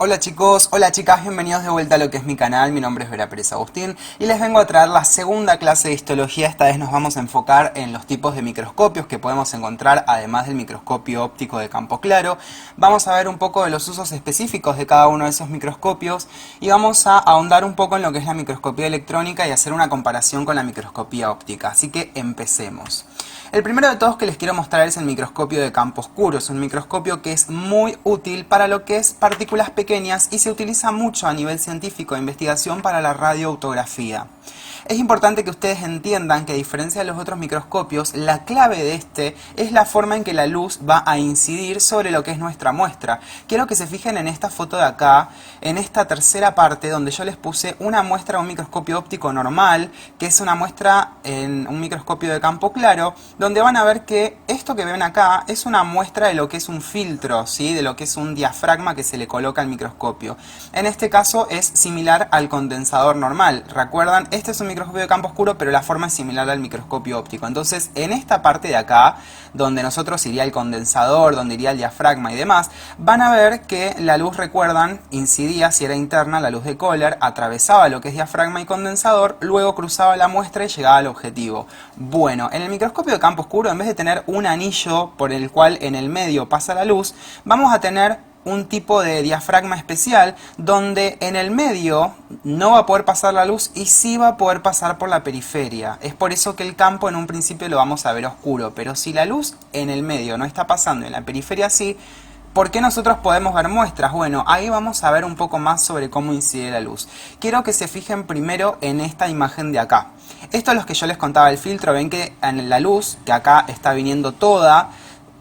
Hola chicos, hola chicas, bienvenidos de vuelta a lo que es mi canal. Mi nombre es Vera Pérez Agustín y les vengo a traer la segunda clase de histología. Esta vez nos vamos a enfocar en los tipos de microscopios que podemos encontrar además del microscopio óptico de campo claro. Vamos a ver un poco de los usos específicos de cada uno de esos microscopios y vamos a ahondar un poco en lo que es la microscopía electrónica y hacer una comparación con la microscopía óptica. Así que empecemos. El primero de todos que les quiero mostrar es el microscopio de campo oscuro. Es un microscopio que es muy útil para lo que es partículas pequeñas y se utiliza mucho a nivel científico de investigación para la radioautografía. Es importante que ustedes entiendan que a diferencia de los otros microscopios, la clave de este es la forma en que la luz va a incidir sobre lo que es nuestra muestra. Quiero que se fijen en esta foto de acá, en esta tercera parte donde yo les puse una muestra de un microscopio óptico normal, que es una muestra en un microscopio de campo claro, donde van a ver que esto que ven acá es una muestra de lo que es un filtro, ¿sí? De lo que es un diafragma que se le coloca al microscopio. En este caso es similar al condensador normal. ¿Recuerdan? Este es un microscopio de campo oscuro, pero la forma es similar al microscopio óptico. Entonces, en esta parte de acá, donde nosotros iría el condensador, donde iría el diafragma y demás, van a ver que la luz, recuerdan, incidía, si era interna, la luz de Kohler, atravesaba lo que es diafragma y condensador, luego cruzaba la muestra y llegaba al objetivo. Bueno, en el microscopio de campo oscuro, en vez de tener un anillo por el cual en el medio pasa la luz, vamos a tener un tipo de diafragma especial donde en el medio no va a poder pasar la luz y sí va a poder pasar por la periferia. Es por eso que el campo en un principio lo vamos a ver oscuro, pero si la luz en el medio no está pasando, en la periferia sí, ¿por qué nosotros podemos ver muestras? Bueno, ahí vamos a ver un poco más sobre cómo incide la luz. Quiero que se fijen primero en esta imagen de acá. Esto es lo que yo les contaba del filtro. Ven que en la luz, que acá está viniendo toda,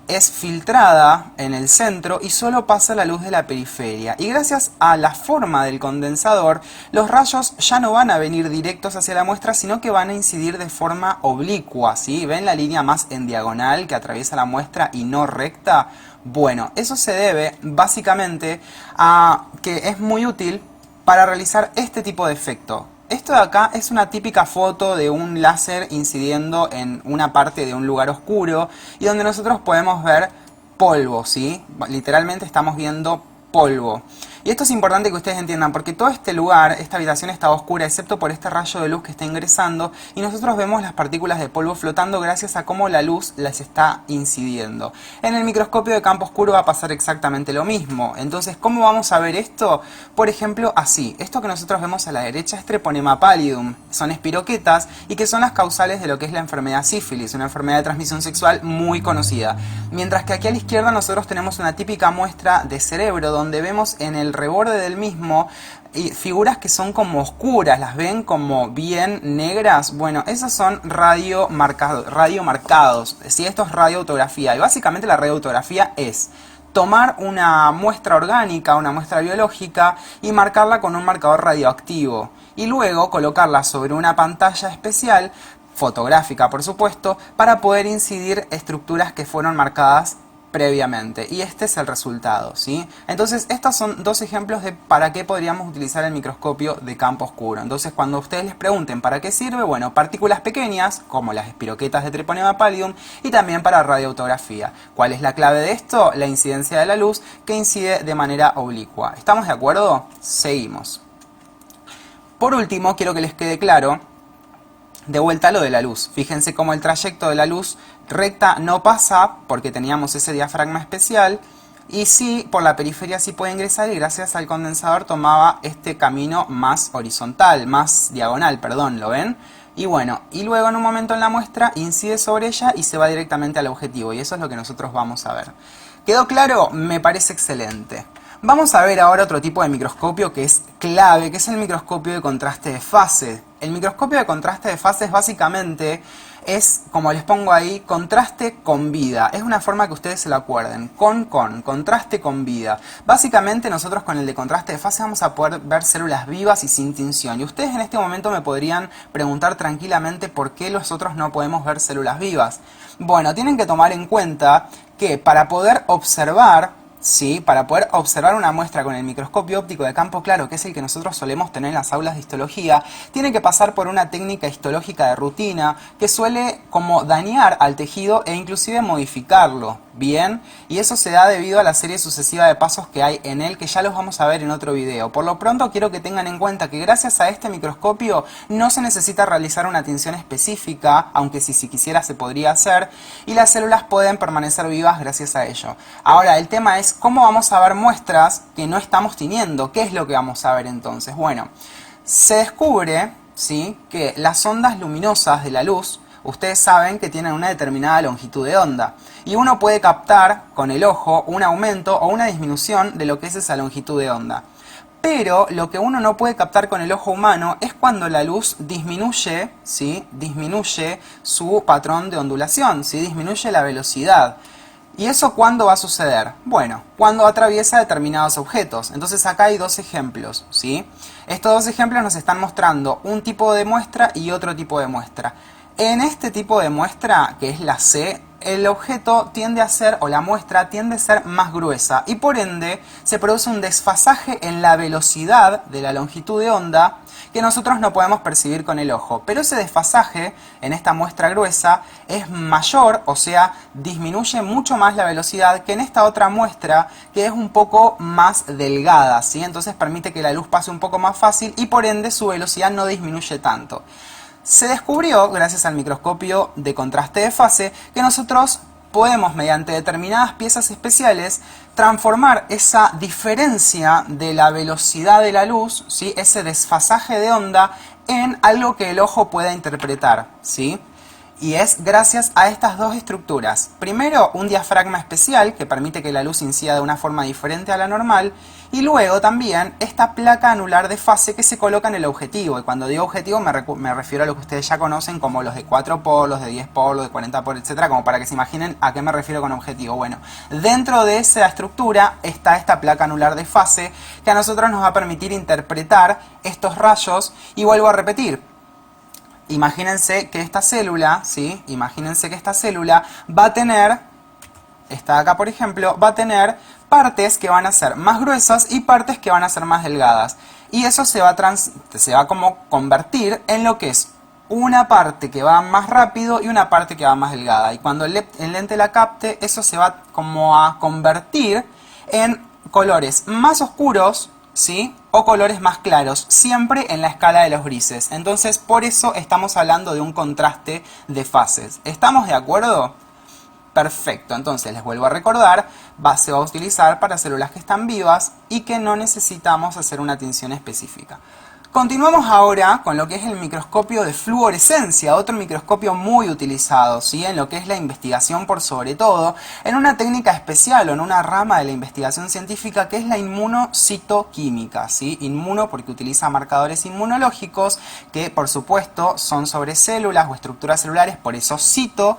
es filtrada en el centro y solo pasa la luz de la periferia. Y gracias a la forma del condensador, los rayos ya no van a venir directos hacia la muestra, sino que van a incidir de forma oblicua, ¿sí? ¿Ven la línea más en diagonal que atraviesa la muestra y no recta? Bueno, eso se debe básicamente a que es muy útil para realizar este tipo de efecto. Esto de acá es una típica foto de un láser incidiendo en una parte de un lugar oscuro y donde nosotros podemos ver polvo, ¿sí? Literalmente estamos viendo polvo. Y esto es importante que ustedes entiendan porque todo este lugar, esta habitación está oscura excepto por este rayo de luz que está ingresando y nosotros vemos las partículas de polvo flotando gracias a cómo la luz las está incidiendo. En el microscopio de campo oscuro va a pasar exactamente lo mismo. Entonces, ¿cómo vamos a ver esto? Por ejemplo, así. Esto que nosotros vemos a la derecha es Treponema pallidum. Son espiroquetas y que son las causales de lo que es la enfermedad sífilis, una enfermedad de transmisión sexual muy conocida. Mientras que aquí a la izquierda nosotros tenemos una típica muestra de cerebro donde vemos en el reborde del mismo y figuras que son como oscuras, las ven como bien negras. Bueno, esos son radiomarcados, ¿sí? Esto es radioautografía y básicamente la radioautografía es tomar una muestra orgánica, una muestra biológica y marcarla con un marcador radioactivo y luego colocarla sobre una pantalla especial, fotográfica por supuesto, para poder incidir estructuras que fueron marcadas previamente. Y este es el resultado, ¿sí? Entonces, estos son dos ejemplos de para qué podríamos utilizar el microscopio de campo oscuro. Entonces, cuando ustedes les pregunten para qué sirve, bueno, partículas pequeñas, como las espiroquetas de Treponema pallidum, y también para radioautografía. ¿Cuál es la clave de esto? La incidencia de la luz, que incide de manera oblicua. ¿Estamos de acuerdo? Seguimos. Por último, quiero que les quede claro de vuelta lo de la luz. Fíjense cómo el trayecto de la luz recta no pasa porque teníamos ese diafragma especial y sí, por la periferia sí puede ingresar y gracias al condensador tomaba este camino más horizontal, más diagonal, perdón, ¿lo ven? Y bueno, y luego en un momento en la muestra incide sobre ella y se va directamente al objetivo y eso es lo que nosotros vamos a ver. ¿Quedó claro? Me parece excelente. Vamos a ver ahora otro tipo de microscopio que es clave, que es el microscopio de contraste de fase. El microscopio de contraste de fases básicamente es, como les pongo ahí, contraste con vida. Es una forma que ustedes se lo acuerden. Contraste con vida. Básicamente nosotros con el de contraste de fase vamos a poder ver células vivas y sin tinción. Y ustedes en este momento me podrían preguntar tranquilamente por qué nosotros no podemos ver células vivas. Bueno, tienen que tomar en cuenta que para poder observar ¿sí? Para poder observar una muestra con el microscopio óptico de campo claro, que es el que nosotros solemos tener en las aulas de histología, tiene que pasar por una técnica histológica de rutina que suele como dañar al tejido e inclusive modificarlo, ¿bien? Y eso se da debido a la serie sucesiva de pasos que hay en él, que ya los vamos a ver en otro video. Por lo pronto quiero que tengan en cuenta que gracias a este microscopio no se necesita realizar una tinción específica, aunque si quisiera se podría hacer, y las células pueden permanecer vivas gracias a ello. Ahora, el tema es cómo vamos a ver muestras que no estamos teniendo. ¿Qué es lo que vamos a ver entonces? Bueno, se descubre, ¿sí?, que las ondas luminosas de la luz, ustedes saben que tienen una determinada longitud de onda. Y uno puede captar con el ojo un aumento o una disminución de lo que es esa longitud de onda. Pero lo que uno no puede captar con el ojo humano es cuando la luz disminuye, ¿sí?, disminuye su patrón de ondulación, ¿sí?, disminuye la velocidad. ¿Y eso cuándo va a suceder? Bueno, cuando atraviesa determinados objetos. Entonces acá hay dos ejemplos, ¿sí? Estos dos ejemplos nos están mostrando un tipo de muestra y otro tipo de muestra. En este tipo de muestra, que es la C, el objeto tiende a ser, o la muestra tiende a ser más gruesa y por ende se produce un desfasaje en la velocidad de la longitud de onda que nosotros no podemos percibir con el ojo. Pero ese desfasaje en esta muestra gruesa es mayor, o sea, disminuye mucho más la velocidad que en esta otra muestra que es un poco más delgada, ¿sí? Entonces permite que la luz pase un poco más fácil y por ende su velocidad no disminuye tanto. Se descubrió, gracias al microscopio de contraste de fase, que nosotros podemos, mediante determinadas piezas especiales, transformar esa diferencia de la velocidad de la luz, ¿sí?, ese desfasaje de onda, en algo que el ojo pueda interpretar, ¿sí? Y es gracias a estas dos estructuras. Primero, un diafragma especial que permite que la luz incida de una forma diferente a la normal. Y luego también esta placa anular de fase que se coloca en el objetivo. Y cuando digo objetivo me refiero a lo que ustedes ya conocen como los de 4 polos, de 10 polos, de 40 polos, etcétera, como para que se imaginen a qué me refiero con objetivo. Bueno, dentro de esa estructura está esta placa anular de fase que a nosotros nos va a permitir interpretar estos rayos. Y vuelvo a repetir. Imagínense que esta célula, ¿sí?, imagínense que esta célula va a tener, esta de acá por ejemplo, va a tener partes que van a ser más gruesas y partes que van a ser más delgadas. Y eso se va a como convertir en lo que es una parte que va más rápido y una parte que va más delgada. Y cuando el lente la capte, eso se va como a convertir en colores más oscuros, ¿sí?, o colores más claros, siempre en la escala de los grises. Entonces, por eso estamos hablando de un contraste de fases. ¿Estamos de acuerdo? Perfecto, entonces les vuelvo a recordar, se va a utilizar para células que están vivas y que no necesitamos hacer una tinción específica. Continuamos ahora con lo que es el microscopio de fluorescencia, otro microscopio muy utilizado, ¿sí?, en lo que es la investigación por sobre todo, en una técnica especial o en una rama de la investigación científica que es la inmunocitoquímica, ¿sí? Inmuno porque utiliza marcadores inmunológicos que por supuesto son sobre células o estructuras celulares, por eso cito,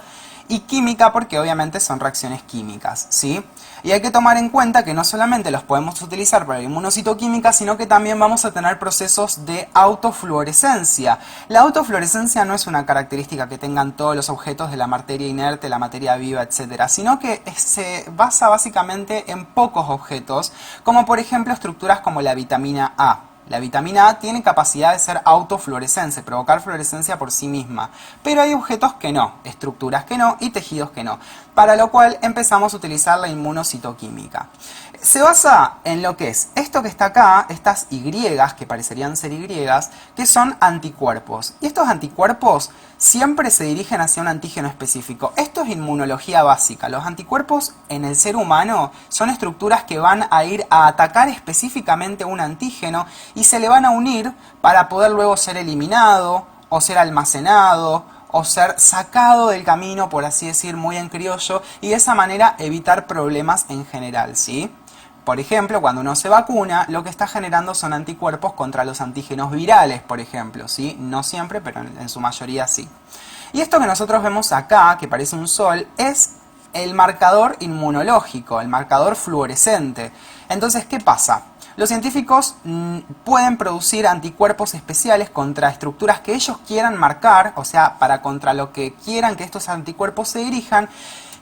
y química porque obviamente son reacciones químicas, ¿sí? Y hay que tomar en cuenta que no solamente los podemos utilizar para la inmunocitoquímica, sino que también vamos a tener procesos de autofluorescencia. La autofluorescencia no es una característica que tengan todos los objetos de la materia inerte, la materia viva, etcétera, sino que se basa básicamente en pocos objetos, como por ejemplo estructuras como la vitamina A. La vitamina A tiene capacidad de ser autofluorescente, provocar fluorescencia por sí misma. Pero hay objetos que no, estructuras que no y tejidos que no. Para lo cual empezamos a utilizar la inmunocitoquímica. Se basa en lo que es esto que está acá, estas Y, que parecerían ser Y, que son anticuerpos. Y estos anticuerpos siempre se dirigen hacia un antígeno específico. Esto es inmunología básica. Los anticuerpos en el ser humano son estructuras que van a ir a atacar específicamente un antígeno y se le van a unir para poder luego ser eliminado o ser almacenado o ser sacado del camino, por así decir, muy en criollo, y de esa manera evitar problemas en general, ¿sí? Por ejemplo, cuando uno se vacuna, lo que está generando son anticuerpos contra los antígenos virales, por ejemplo, ¿sí? No siempre, pero en su mayoría sí. Y esto que nosotros vemos acá, que parece un sol, es el marcador inmunológico, el marcador fluorescente. Entonces, ¿qué pasa? Los científicos pueden producir anticuerpos especiales contra estructuras que ellos quieran marcar, o sea, contra lo que quieran que estos anticuerpos se dirijan.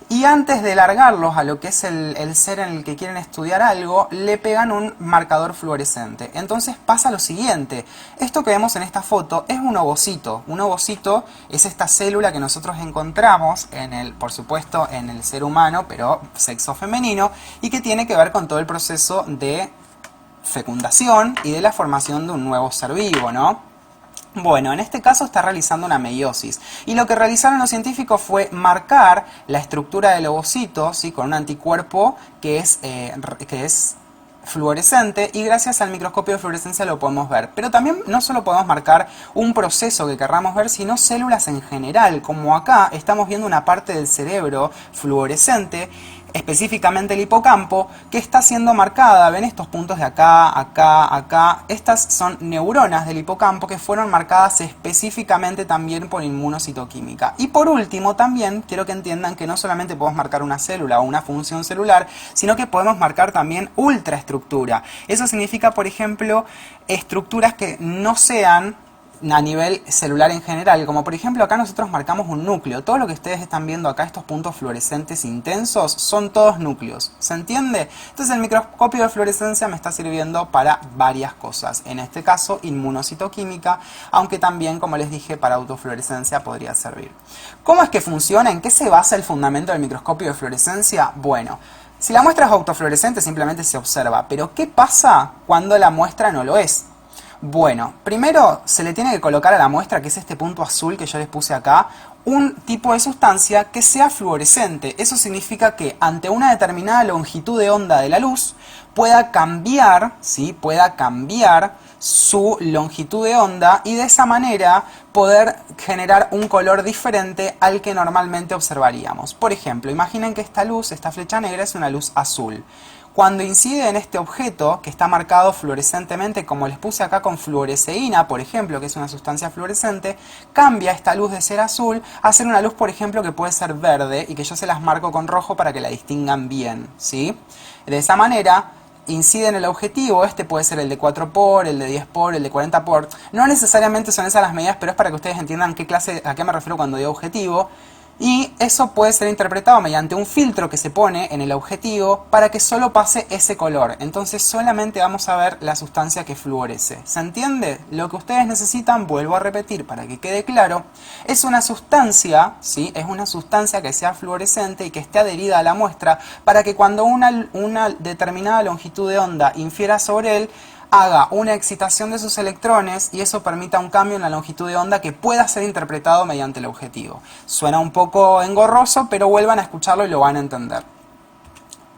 y antes de largarlos a lo que es el ser en el que quieren estudiar algo, le pegan un marcador fluorescente. Entonces pasa lo siguiente, esto que vemos en esta foto es un ovocito. Un ovocito es esta célula que nosotros encontramos, por supuesto, en el ser humano, pero sexo femenino, y que tiene que ver con todo el proceso de fecundación y de la formación de un nuevo ser vivo, ¿no? Bueno, en este caso está realizando una meiosis, y lo que realizaron los científicos fue marcar la estructura del ovocito, ¿sí?, con un anticuerpo que es fluorescente, y gracias al microscopio de fluorescencia lo podemos ver. Pero también no solo podemos marcar un proceso que querramos ver, sino células en general, como acá estamos viendo una parte del cerebro fluorescente, específicamente el hipocampo, que está siendo marcada. ¿Ven estos puntos de acá, acá, acá? Estas son neuronas del hipocampo que fueron marcadas específicamente también por inmunocitoquímica. Y por último, también quiero que entiendan que no solamente podemos marcar una célula o una función celular, sino que podemos marcar también ultraestructura. Eso significa, por ejemplo, estructuras que no sean a nivel celular en general, como por ejemplo acá nosotros marcamos un núcleo. Todo lo que ustedes están viendo acá, estos puntos fluorescentes intensos, son todos núcleos. ¿Se entiende? Entonces el microscopio de fluorescencia me está sirviendo para varias cosas. En este caso, inmunocitoquímica, aunque también, como les dije, para autofluorescencia podría servir. ¿Cómo es que funciona? ¿En qué se basa el fundamento del microscopio de fluorescencia? Bueno, si la muestra es autofluorescente simplemente se observa, pero ¿qué pasa cuando la muestra no lo es? Bueno, primero se le tiene que colocar a la muestra, que es este punto azul que yo les puse acá, un tipo de sustancia que sea fluorescente. Eso significa que ante una determinada longitud de onda de la luz pueda cambiar, ¿sí?, pueda cambiar su longitud de onda, y de esa manera poder generar un color diferente al que normalmente observaríamos. Por ejemplo, imaginen que esta luz, esta flecha negra, es una luz azul. Cuando incide en este objeto, que está marcado fluorescentemente, como les puse acá con fluoresceína, por ejemplo, que es una sustancia fluorescente, cambia esta luz de ser azul a ser una luz, por ejemplo, que puede ser verde, y que yo se las marco con rojo para que la distingan bien, ¿sí? De esa manera incide en el objetivo. Este puede ser el de 4 por, el de 10 por, el de 40 por. No necesariamente son esas las medidas, pero es para que ustedes entiendan a qué me refiero cuando digo objetivo. Y eso puede ser interpretado mediante un filtro que se pone en el objetivo para que solo pase ese color. Entonces solamente vamos a ver la sustancia que fluoresce. ¿Se entiende? Lo que ustedes necesitan, vuelvo a repetir para que quede claro, es una sustancia, ¿sí?, es una sustancia que sea fluorescente y que esté adherida a la muestra, para que cuando una determinada longitud de onda infiera sobre él, haga una excitación de sus electrones, y eso permita un cambio en la longitud de onda que pueda ser interpretado mediante el objetivo. Suena un poco engorroso, pero vuelvan a escucharlo y lo van a entender.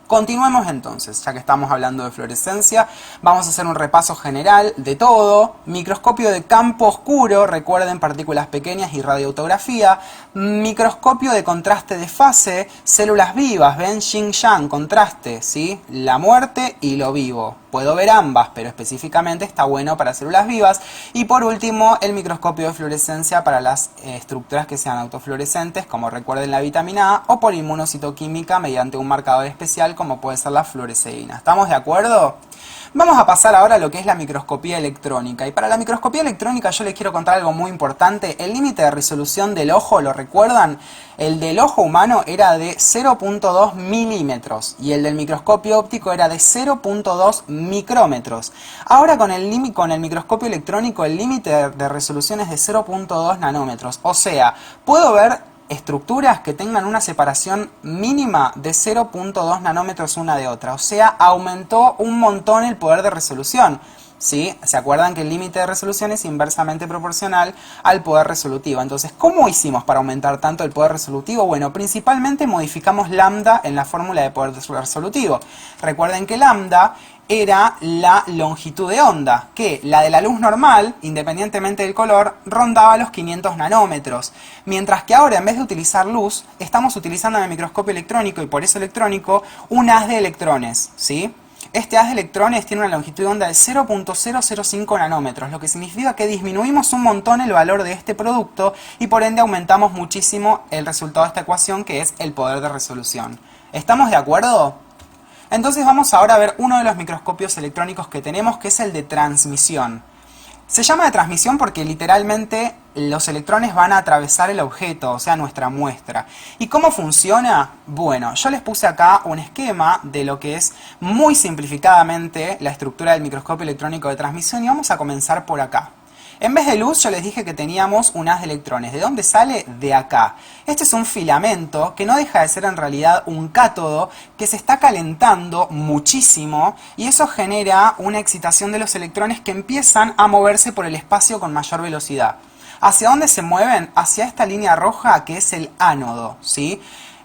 Continuemos entonces, ya que estamos hablando de fluorescencia, vamos a hacer un repaso general de todo. Microscopio de campo oscuro, recuerden, partículas pequeñas y radioautografía. Microscopio de contraste de fase, células vivas, ven, yin yang, contraste, ¿sí?, la muerte y lo vivo. Puedo ver ambas, pero específicamente está bueno para células vivas. Y por último, el microscopio de fluorescencia para las estructuras que sean autofluorescentes, como recuerden la vitamina A, o por inmunocitoquímica mediante un marcador especial, como puede ser la fluoresceína. ¿Estamos de acuerdo? Vamos a pasar ahora a lo que es la microscopía electrónica. Y para la microscopía electrónica yo les quiero contar algo muy importante. El límite de resolución del ojo, ¿lo recuerdan? El del ojo humano era de 0.2 milímetros y el del microscopio óptico era de 0.2 micrómetros. Ahora con el microscopio electrónico el límite de resolución es de 0.2 nanómetros. O sea, puedo ver estructuras que tengan una separación mínima de 0.2 nanómetros una de otra. O sea, aumentó un montón el poder de resolución. ¿Sí? ¿Se acuerdan que el límite de resolución es inversamente proporcional al poder resolutivo? Entonces, ¿cómo hicimos para aumentar tanto el poder resolutivo? Bueno, principalmente modificamos lambda en la fórmula de poder resolutivo. Recuerden que lambda era la longitud de onda, que la de la luz normal, independientemente del color, rondaba los 500 nanómetros. Mientras que ahora, en vez de utilizar luz, estamos utilizando en el microscopio electrónico, y por eso electrónico, un haz de electrones, ¿sí? Este haz de electrones tiene una longitud de onda de 0.005 nanómetros, lo que significa que disminuimos un montón el valor de este producto y por ende aumentamos muchísimo el resultado de esta ecuación, que es el poder de resolución. ¿Estamos de acuerdo? Entonces vamos ahora a ver uno de los microscopios electrónicos que tenemos, que es el de transmisión. Se llama de transmisión porque literalmente los electrones van a atravesar el objeto, o sea, nuestra muestra. ¿Y cómo funciona? Bueno, yo les puse acá un esquema de lo que es muy simplificadamente la estructura del microscopio electrónico de transmisión y vamos a comenzar por acá. En vez de luz yo les dije que teníamos un haz de electrones. ¿De dónde sale? De acá. Este es un filamento que no deja de ser en realidad un cátodo que se está calentando muchísimo y eso genera una excitación de los electrones que empiezan a moverse por el espacio con mayor velocidad. ¿Hacia dónde se mueven? Hacia esta línea roja que es el ánodo, ¿sí?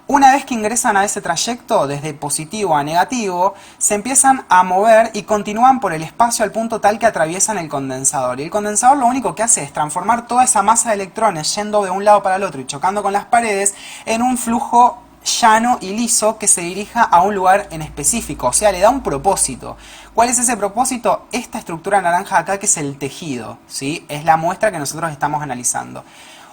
Una vez que ingresan a ese trayecto, desde positivo a negativo, se empiezan a mover y continúan por el espacio al punto tal que atraviesan el condensador. Y el condensador lo único que hace es transformar toda esa masa de electrones yendo de un lado para el otro y chocando con las paredes en un flujo llano y liso que se dirija a un lugar en específico, o sea, le da un propósito. ¿Cuál es ese propósito? Esta estructura naranja acá que es el tejido, ¿sí? Es la muestra que nosotros estamos analizando.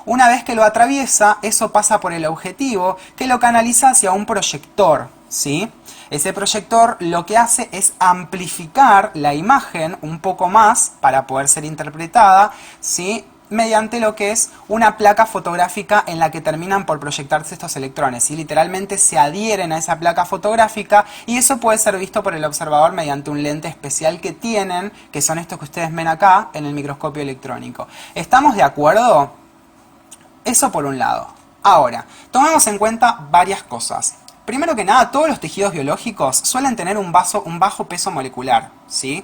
Una vez que lo atraviesa, eso pasa por el objetivo que lo canaliza hacia un proyector, ¿sí? Ese proyector lo que hace es amplificar la imagen un poco más para poder ser interpretada, ¿sí? Mediante lo que es una placa fotográfica en la que terminan por proyectarse estos electrones y literalmente se adhieren a esa placa fotográfica y eso puede ser visto por el observador mediante un lente especial que tienen, que son estos que ustedes ven acá en el microscopio electrónico. ¿Estamos de acuerdo? Eso por un lado. Ahora, tomemos en cuenta varias cosas. Primero que nada, todos los tejidos biológicos suelen tener un bajo peso molecular, ¿sí?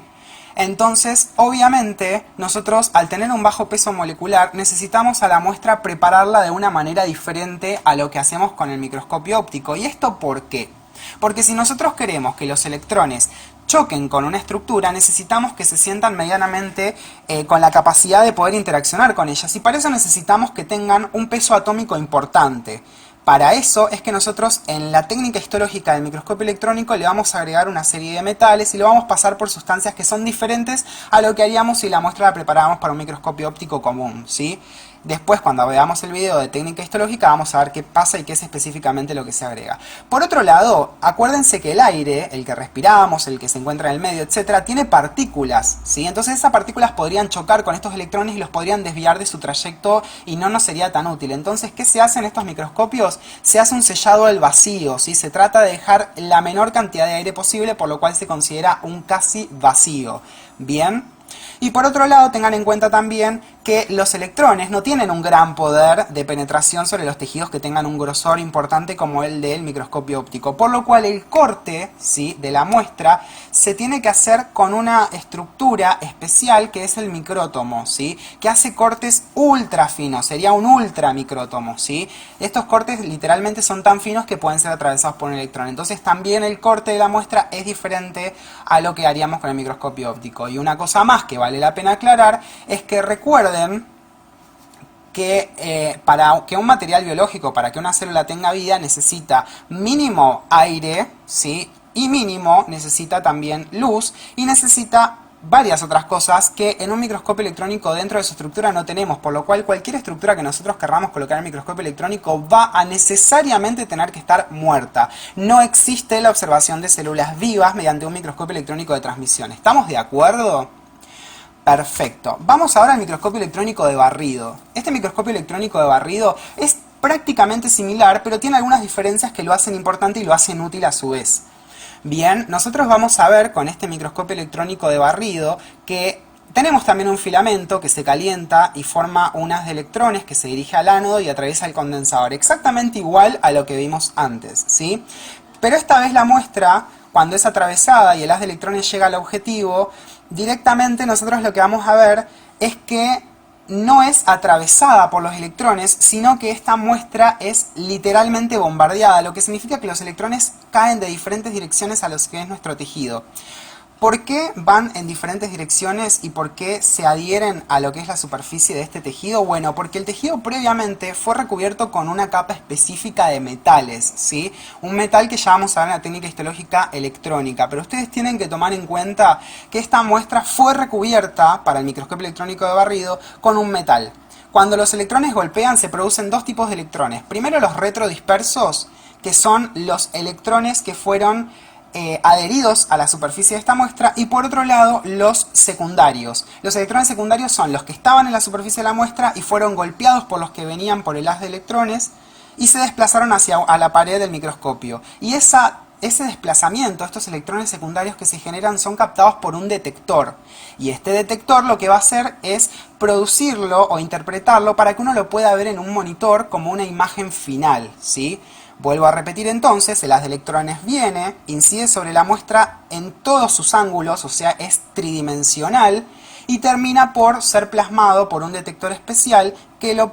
Entonces, obviamente, nosotros al tener un bajo peso molecular necesitamos a la muestra prepararla de una manera diferente a lo que hacemos con el microscopio óptico. ¿Y esto por qué? Porque si nosotros queremos que los electrones choquen con una estructura, necesitamos que se sientan medianamente con la capacidad de poder interaccionar con ellas. Y para eso necesitamos que tengan un peso atómico importante. Para eso es que nosotros en la técnica histológica del microscopio electrónico le vamos a agregar una serie de metales y lo vamos a pasar por sustancias que son diferentes a lo que haríamos si la muestra la preparáramos para un microscopio óptico común, ¿sí? Después, cuando veamos el video de técnica histológica, vamos a ver qué pasa y qué es específicamente lo que se agrega. Por otro lado, acuérdense que el aire, el que respiramos, el que se encuentra en el medio, etcétera, tiene partículas, ¿sí? Entonces esas partículas podrían chocar con estos electrones y los podrían desviar de su trayecto y no nos sería tan útil. Entonces, ¿qué se hace en estos microscopios? Se hace un sellado al vacío, ¿sí? Se trata de dejar la menor cantidad de aire posible, por lo cual se considera un casi vacío. ¿Bien? Y por otro lado, tengan en cuenta también que los electrones no tienen un gran poder de penetración sobre los tejidos que tengan un grosor importante como el del microscopio óptico, por lo cual el corte, ¿sí?, de la muestra se tiene que hacer con una estructura especial que es el micrótomo, ¿sí?, que hace cortes ultra finos, sería un ultramicrótomo, ¿sí? Estos cortes literalmente son tan finos que pueden ser atravesados por un electrón, entonces también el corte de la muestra es diferente a lo que haríamos con el microscopio óptico. Y una cosa más que vale la pena aclarar es que recuerden que para que un material biológico, para que una célula tenga vida, necesita mínimo aire, ¿sí?, y mínimo necesita también luz y necesita varias otras cosas que en un microscopio electrónico dentro de su estructura no tenemos, por lo cual cualquier estructura que nosotros querramos colocar en el microscopio electrónico va a necesariamente tener que estar muerta. No existe la observación de células vivas mediante un microscopio electrónico de transmisión. ¿Estamos de acuerdo? Perfecto. Vamos ahora al microscopio electrónico de barrido. Este microscopio electrónico de barrido es prácticamente similar, pero tiene algunas diferencias que lo hacen importante y lo hacen útil a su vez. Bien, nosotros vamos a ver con este microscopio electrónico de barrido que tenemos también un filamento que se calienta y forma un haz de electrones que se dirige al ánodo y atraviesa el condensador, exactamente igual a lo que vimos antes, ¿sí? Pero esta vez la muestra, cuando es atravesada y el haz de electrones llega al objetivo, directamente nosotros lo que vamos a ver es que no es atravesada por los electrones, sino que esta muestra es literalmente bombardeada, lo que significa que los electrones caen de diferentes direcciones a lo que es nuestro tejido. ¿Por qué van en diferentes direcciones y por qué se adhieren a lo que es la superficie de este tejido? Bueno, porque el tejido previamente fue recubierto con una capa específica de metales, ¿sí? Un metal que ya vamos a ver en la técnica histológica electrónica, pero ustedes tienen que tomar en cuenta que esta muestra fue recubierta para el microscopio electrónico de barrido con un metal. Cuando los electrones golpean se producen dos tipos de electrones. Primero los retrodispersos, que son los electrones que fueron adheridos a la superficie de esta muestra, y por otro lado los secundarios. Los electrones secundarios son los que estaban en la superficie de la muestra y fueron golpeados por los que venían por el haz de electrones y se desplazaron hacia la pared del microscopio. Y ese desplazamiento, estos electrones secundarios que se generan, son captados por un detector. Y este detector lo que va a hacer es producirlo o interpretarlo para que uno lo pueda ver en un monitor como una imagen final, ¿sí? Vuelvo a repetir entonces, el haz de electrones viene, incide sobre la muestra en todos sus ángulos, o sea, es tridimensional, y termina por ser plasmado por un detector especial que lo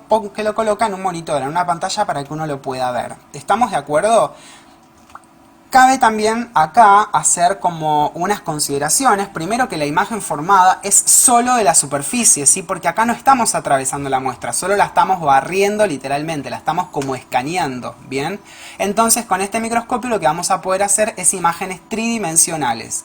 coloca en un monitor, en una pantalla para que uno lo pueda ver. ¿Estamos de acuerdo? Cabe también acá hacer como unas consideraciones. Primero, que la imagen formada es solo de la superficie, ¿sí? Porque acá no estamos atravesando la muestra, solo la estamos barriendo literalmente, la estamos como escaneando, ¿bien? Entonces con este microscopio lo que vamos a poder hacer es imágenes tridimensionales.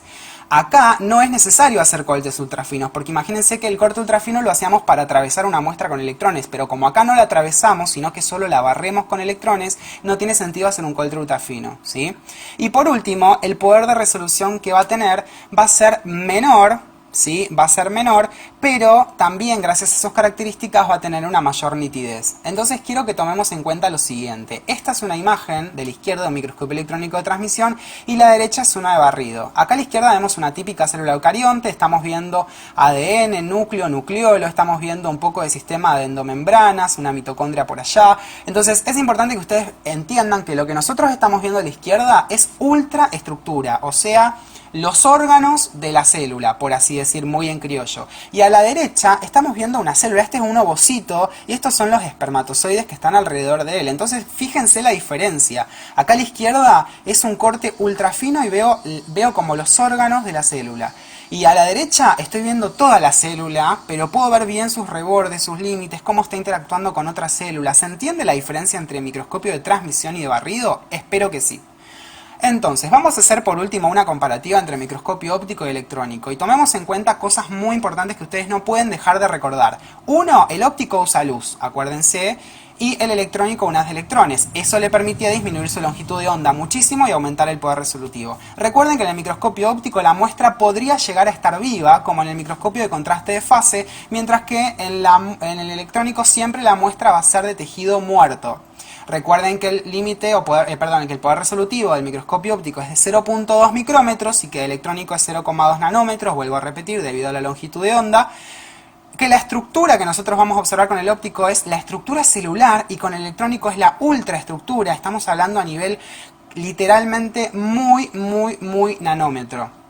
Acá no es necesario hacer cortes ultrafinos, porque imagínense que el corte ultrafino lo hacíamos para atravesar una muestra con electrones, pero como acá no la atravesamos, sino que solo la barremos con electrones, no tiene sentido hacer un corte ultrafino, ¿sí? Y por último, el poder de resolución que va a tener va a ser menor, ¿sí? Va a ser menor, pero también gracias a sus características va a tener una mayor nitidez. Entonces quiero que tomemos en cuenta lo siguiente. Esta es una imagen de la izquierda de un microscopio electrónico de transmisión y la derecha es una de barrido. Acá a la izquierda vemos una típica célula eucarionte, estamos viendo ADN, núcleo, nucleolo, estamos viendo un poco de sistema de endomembranas, una mitocondria por allá. Entonces es importante que ustedes entiendan que lo que nosotros estamos viendo a la izquierda es ultraestructura, o sea, los órganos de la célula, por así decir, muy en criollo. Y a la derecha estamos viendo una célula, este es un ovocito y estos son los espermatozoides que están alrededor de él. Entonces fíjense la diferencia. Acá a la izquierda es un corte ultra fino y veo como los órganos de la célula. Y a la derecha estoy viendo toda la célula, pero puedo ver bien sus rebordes, sus límites, cómo está interactuando con otras células. ¿Se entiende la diferencia entre microscopio de transmisión y de barrido? Espero que sí. Entonces, vamos a hacer por último una comparativa entre microscopio óptico y electrónico y tomemos en cuenta cosas muy importantes que ustedes no pueden dejar de recordar. Uno, el óptico usa luz, acuérdense, y el electrónico un haz de electrones. Eso le permitía disminuir su longitud de onda muchísimo y aumentar el poder resolutivo. Recuerden que en el microscopio óptico la muestra podría llegar a estar viva, como en el microscopio de contraste de fase, mientras que en el electrónico siempre la muestra va a ser de tejido muerto. Recuerden que el límite, que el poder resolutivo del microscopio óptico es de 0.2 micrómetros y que el electrónico es 0,2 nanómetros, vuelvo a repetir, debido a la longitud de onda. Que la estructura que nosotros vamos a observar con el óptico es la estructura celular y con el electrónico es la ultraestructura. Estamos hablando a nivel literalmente muy nanómetro.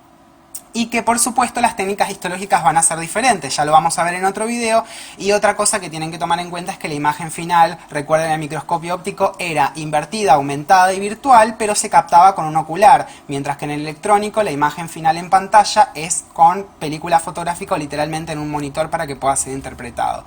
Y que por supuesto las técnicas histológicas van a ser diferentes, ya lo vamos a ver en otro video. Y otra cosa que tienen que tomar en cuenta es que la imagen final, recuerden, el microscopio óptico era invertida, aumentada y virtual, pero se captaba con un ocular, mientras que en el electrónico la imagen final en pantalla es con película fotográfica, literalmente en un monitor para que pueda ser interpretado.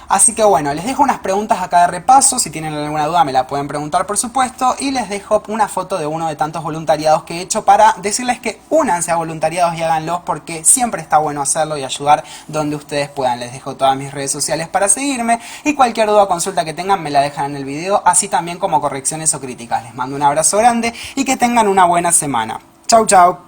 Así que bueno, les dejo unas preguntas acá de repaso, si tienen alguna duda me la pueden preguntar por supuesto, y les dejo una foto de uno de tantos voluntariados que he hecho para decirles que únanse a voluntariados y háganlos porque siempre está bueno hacerlo y ayudar donde ustedes puedan. Les dejo todas mis redes sociales para seguirme y cualquier duda o consulta que tengan me la dejan en el video, así también como correcciones o críticas. Les mando un abrazo grande y que tengan una buena semana. Chau chau.